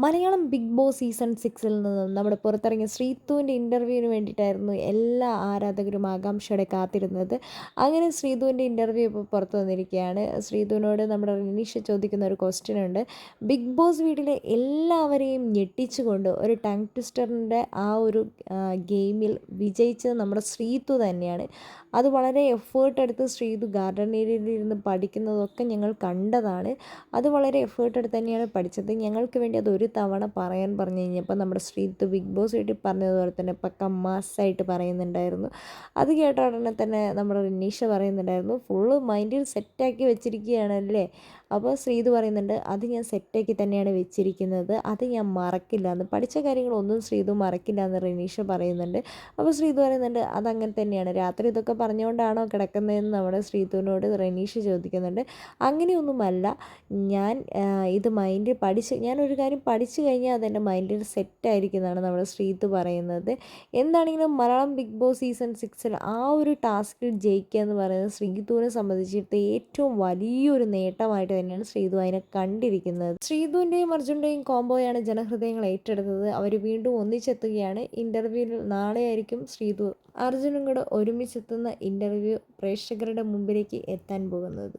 Malayalam big boss season 6ൽ നിന്നും നമ്മുടെ പുറത്തിറങ്ങിയ ശ്രീതുവിൻ്റെ ഇൻ്റർവ്യൂവിന് വേണ്ടിയിട്ടായിരുന്നു എല്ലാ ആരാധകരും ആകാംക്ഷയോടെ കാത്തിരുന്നത്. അങ്ങനെ ശ്രീതുവിൻ്റെ ഇൻ്റർവ്യൂ ഇപ്പോൾ പുറത്തു വന്നിരിക്കുകയാണ്. ശ്രീതുവിനോട് നമ്മുടെ റിനീഷ ചോദിക്കുന്ന ഒരു ക്വസ്റ്റ്യൻ ഉണ്ട്. ബിഗ് ബോസ് വീട്ടിലെ എല്ലാവരെയും ഞെട്ടിച്ചുകൊണ്ട് ഒരു ടങ് ട്വിസ്റ്ററിൻ്റെ ആ ഒരു ഗെയിമിൽ വിജയിച്ചത് നമ്മുടെ ശ്രീതു തന്നെയാണ്. അത് വളരെ എഫേർട്ട് എടുത്ത് ശ്രീതു ഗാർഡൻ ഏരിയയിൽ ഇരുന്ന് പഠിക്കുന്നതൊക്കെ ഞങ്ങൾ കണ്ടതാണ്. അത് വളരെ എഫേർട്ട് എടുത്ത് തന്നെയാണ് പഠിച്ചത്. ഞങ്ങൾക്ക് വേണ്ടി അത് ഒരു തവണ പറയാൻ പറഞ്ഞു കഴിഞ്ഞപ്പോൾ നമ്മുടെ ശ്രീതു ബിഗ് ബോസ് വീട്ടിൽ പറഞ്ഞതുപോലെ തന്നെ പക്ക മാസ്സായിട്ട് പറയുന്നുണ്ടായിരുന്നു. അത് കേട്ട ഉടനെ തന്നെ നമ്മുടെ റിനീഷ പറയുന്നുണ്ടായിരുന്നു, ഫുള്ള് മൈൻഡിൽ സെറ്റാക്കി വെച്ചിരിക്കുകയാണല്ലേ. അപ്പോൾ ശ്രീതു പറയുന്നുണ്ട്, അത് ഞാൻ സെറ്റാക്കി തന്നെയാണ് വെച്ചിരിക്കുന്നത്, അത് ഞാൻ മറക്കില്ല എന്ന്. പഠിച്ച കാര്യങ്ങളൊന്നും ശ്രീതു മറക്കില്ല എന്ന് റിനീഷ പറയുന്നുണ്ട്. അപ്പോൾ ശ്രീതു പറയുന്നുണ്ട്, അതങ്ങനെ തന്നെയാണ്, രാത്രി ഇതൊക്കെ പറഞ്ഞുകൊണ്ടാണോ കിടക്കുന്നതെന്ന് നമ്മുടെ ശ്രീതുവിനോട് റിനീഷ ചോദിക്കുന്നുണ്ട്. അങ്ങനെയൊന്നുമല്ല, ഞാൻ ഇത് മൈൻഡിൽ ഞാനൊരു കാര്യം പഠിച്ചു കഴിഞ്ഞാൽ അതെൻ്റെ മൈൻഡിൽ സെറ്റായിരിക്കുന്നതാണ് നമ്മുടെ ശ്രീതു പറയുന്നത്. എന്താണെങ്കിലും മലയാളം ബിഗ് ബോസ് സീസൺ 6ൽ ആ ഒരു ടാസ്കിൽ ജയിക്കുക എന്ന് പറയുന്നത് ശ്രീതുവിനെ സംബന്ധിച്ചിട്ട് ഏറ്റവും വലിയൊരു നേട്ടമായിട്ട് തന്നെയാണ് ശ്രീതു അതിനെ കണ്ടിരിക്കുന്നത്. ശ്രീതുവിൻ്റെയും അർജുൻ്റെയും കോംബോയാണ് ജനഹൃദയങ്ങൾ ഏറ്റെടുത്തത്. അവർ വീണ്ടും ഒന്നിച്ചെത്തുകയാണ്. ഇൻ്റർവ്യൂവിൽ നാളെയായിരിക്കും ശ്രീതു അർജുനും കൂടെ ഒരുമിച്ചെത്തുന്ന ഇൻ്റർവ്യൂ പ്രേക്ഷകരുടെ മുമ്പിലേക്ക് എത്താൻ പോകുന്നത്.